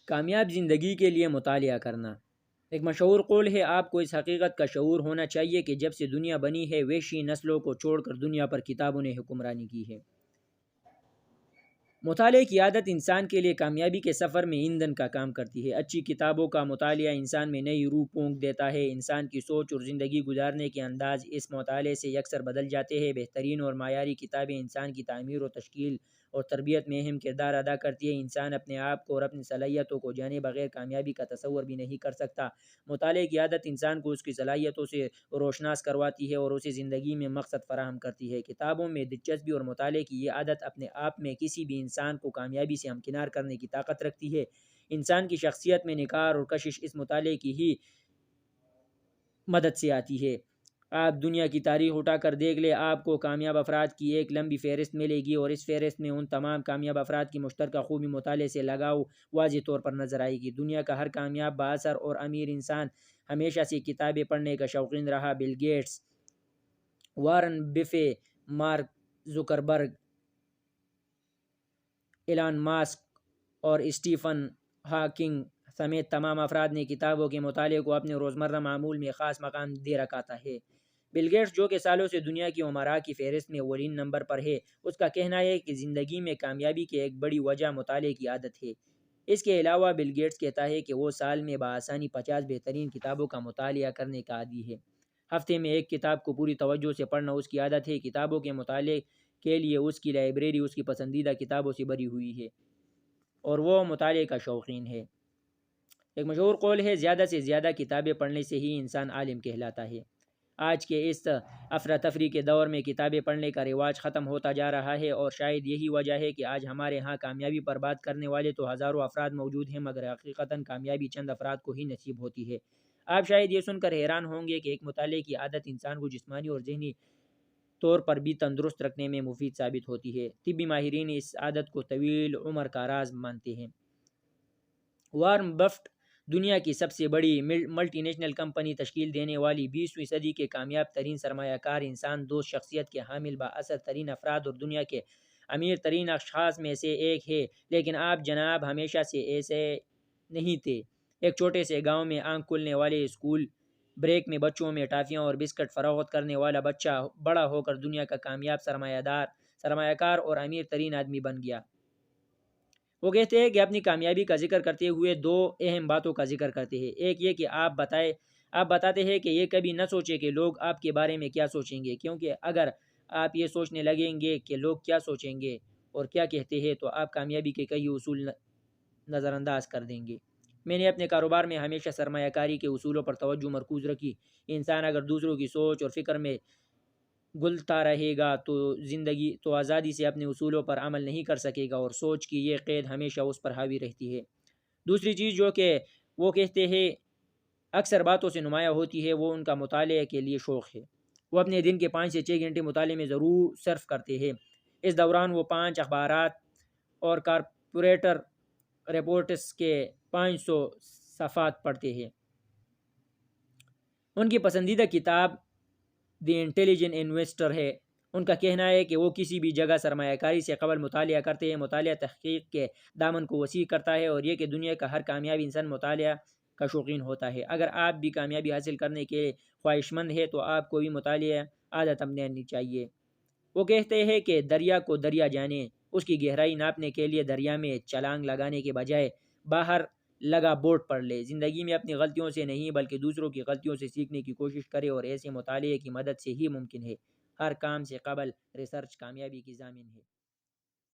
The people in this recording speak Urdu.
کامیاب زندگی کے لیے مطالعہ کرنا۔ ایک مشہور قول ہے، آپ کو اس حقیقت کا شعور ہونا چاہیے کہ جب سے دنیا بنی ہے وحشی نسلوں کو چھوڑ کر دنیا پر کتابوں نے حکمرانی کی ہے۔ مطالعے کی عادت انسان کے لیے کامیابی کے سفر میں ایندھن کا کام کرتی ہے۔ اچھی کتابوں کا مطالعہ انسان میں نئی روح پونک دیتا ہے۔ انسان کی سوچ اور زندگی گزارنے کے انداز اس مطالعے سے یکسر بدل جاتے ہیں۔ بہترین اور معیاری کتابیں انسان کی تعمیر و تشکیل اور تربیت میں اہم کردار ادا کرتی ہیں۔ انسان اپنے آپ کو اور اپنی صلاحیتوں کو جانے بغیر کامیابی کا تصور بھی نہیں کر سکتا۔ مطالعے کی عادت انسان کو اس کی صلاحیتوں سے روشناس کرواتی ہے اور اسے زندگی میں مقصد فراہم کرتی ہے۔ کتابوں میں دلچسپی اور مطالعے کی یہ عادت اپنے آپ میں کسی بھی انسان کو کامیابی سے ہمکنار کرنے کی طاقت رکھتی ہے۔ انسان کی شخصیت میں نکھار اور کشش اس مطالعے کی ہی مدد سے آتی ہے۔ آپ دنیا کی تاریخ اٹھا کر دیکھ لیں، آپ کو کامیاب افراد کی ایک لمبی فہرست ملے گی، اور اس فہرست میں ان تمام کامیاب افراد کی مشترکہ خوبی مطالعے سے لگاؤ واضح طور پر نظر آئے گی۔ دنیا کا ہر کامیاب، بااثر اور امیر انسان ہمیشہ سے کتابیں پڑھنے کا شوقین رہا۔ Bill Gates, Warren Buffett, Mark Zuckerberg, Elon Musk اور اسٹیفن ہاکنگ سمیت تمام افراد نے کتابوں کے مطالعے کو اپنے روزمرہ معمول میں خاص مقام دے رکھا ہے۔ بل گیٹس، جو کہ سالوں سے دنیا کی امراء کی فہرست میں اولین نمبر پر ہے، اس کا کہنا ہے کہ زندگی میں کامیابی کی ایک بڑی وجہ مطالعے کی عادت ہے۔ اس کے علاوہ بل گیٹس کہتا ہے کہ وہ سال میں بآسانی 50 بہترین کتابوں کا مطالعہ کرنے کا عادی ہے۔ ہفتے میں ایک کتاب کو پوری توجہ سے پڑھنا اس کی عادت ہے۔ کتابوں کے مطالعے کے لیے اس کی لائبریری اس کی پسندیدہ کتابوں سے بھری ہوئی ہے اور وہ مطالعے کا شوقین ہے۔ ایک مشہور قول ہے، زیادہ سے زیادہ کتابیں پڑھنے سے ہی انسان عالم کہلاتا ہے۔ آج کے اس افراتفری کے دور میں کتابیں پڑھنے کا رواج ختم ہوتا جا رہا ہے، اور شاید یہی وجہ ہے کہ آج ہمارے ہاں کامیابی پر بات کرنے والے تو ہزاروں افراد موجود ہیں، مگر حقیقتاً کامیابی چند افراد کو ہی نصیب ہوتی ہے۔ آپ شاید یہ سن کر حیران ہوں گے کہ ایک مطالعے کی عادت انسان کو جسمانی اور ذہنی طور پر بھی تندرست رکھنے میں مفید ثابت ہوتی ہے۔ طبی ماہرین اس عادت کو طویل عمر کا راز مانتے ہیں۔ وارن بفٹ، دنیا کی سب سے بڑی ملٹی نیشنل کمپنی تشکیل دینے والی 20ویں صدی کے کامیاب ترین سرمایہ کار، انسان دوست شخصیت کے حامل، بااثر ترین افراد اور دنیا کے امیر ترین اشخاص میں سے ایک ہے۔ لیکن آپ جناب ہمیشہ سے ایسے نہیں تھے۔ ایک چھوٹے سے گاؤں میں آنکھ کھلنے والے اسکول بریک میں بچوں میں ٹافیاں اور بسکٹ فروخت کرنے والا بچہ بڑا ہو کر دنیا کا کامیاب سرمایہ کار اور امیر ترین آدمی بن گیا۔ وہ کہتے ہیں کہ اپنی کامیابی کا ذکر کرتے ہوئے دو اہم باتوں کا ذکر کرتے ہیں۔ ایک یہ کہ آپ بتاتے ہیں کہ یہ کبھی نہ سوچیں کہ لوگ آپ کے بارے میں کیا سوچیں گے، کیونکہ اگر آپ یہ سوچنے لگیں گے کہ لوگ کیا سوچیں گے اور کیا کہتے ہیں تو آپ کامیابی کے کئی اصول نظر انداز کر دیں گے۔ میں نے اپنے کاروبار میں ہمیشہ سرمایہ کاری کے اصولوں پر توجہ مرکوز رکھی۔ انسان اگر دوسروں کی سوچ اور فکر میں گلتا رہے گا تو آزادی سے اپنے اصولوں پر عمل نہیں کر سکے گا، اور سوچ کی یہ قید ہمیشہ اس پر حاوی رہتی ہے۔ دوسری چیز جو کہ وہ کہتے ہیں اکثر باتوں سے نمایاں ہوتی ہے، وہ ان کا مطالعے کے لیے شوق ہے۔ وہ اپنے دن کے 5 سے 6 گھنٹے مطالعے میں ضرور صرف کرتے ہیں۔ اس دوران وہ 5 اخبارات اور کارپوریٹر رپورٹس کے 500 صفحات پڑھتے ہیں۔ ان کی پسندیدہ کتاب دی انٹیلیجنٹ انویسٹر ہے۔ ان کا کہنا ہے کہ وہ کسی بھی جگہ سرمایہ کاری سے قبل مطالعہ کرتے ہیں۔ مطالعہ تحقیق کے دامن کو وسیع کرتا ہے، اور یہ کہ دنیا کا ہر کامیاب انسان مطالعہ کا شوقین ہوتا ہے۔ اگر آپ بھی کامیابی حاصل کرنے کے خواہش مند ہیں تو آپ کو بھی مطالعہ عادت اپنانی چاہیے۔ وہ کہتے ہیں کہ دریا کو دریا جانیں، اس کی گہرائی ناپنے کے لیے دریا میں چھلانگ لگانے کے بجائے باہر لگا بورڈ پڑھ لے۔ زندگی میں اپنی غلطیوں سے نہیں بلکہ دوسروں کی غلطیوں سے سیکھنے کی کوشش کرے، اور ایسے مطالعے کی مدد سے ہی ممکن ہے۔ ہر کام سے قبل ریسرچ کامیابی کی ضامن ہے۔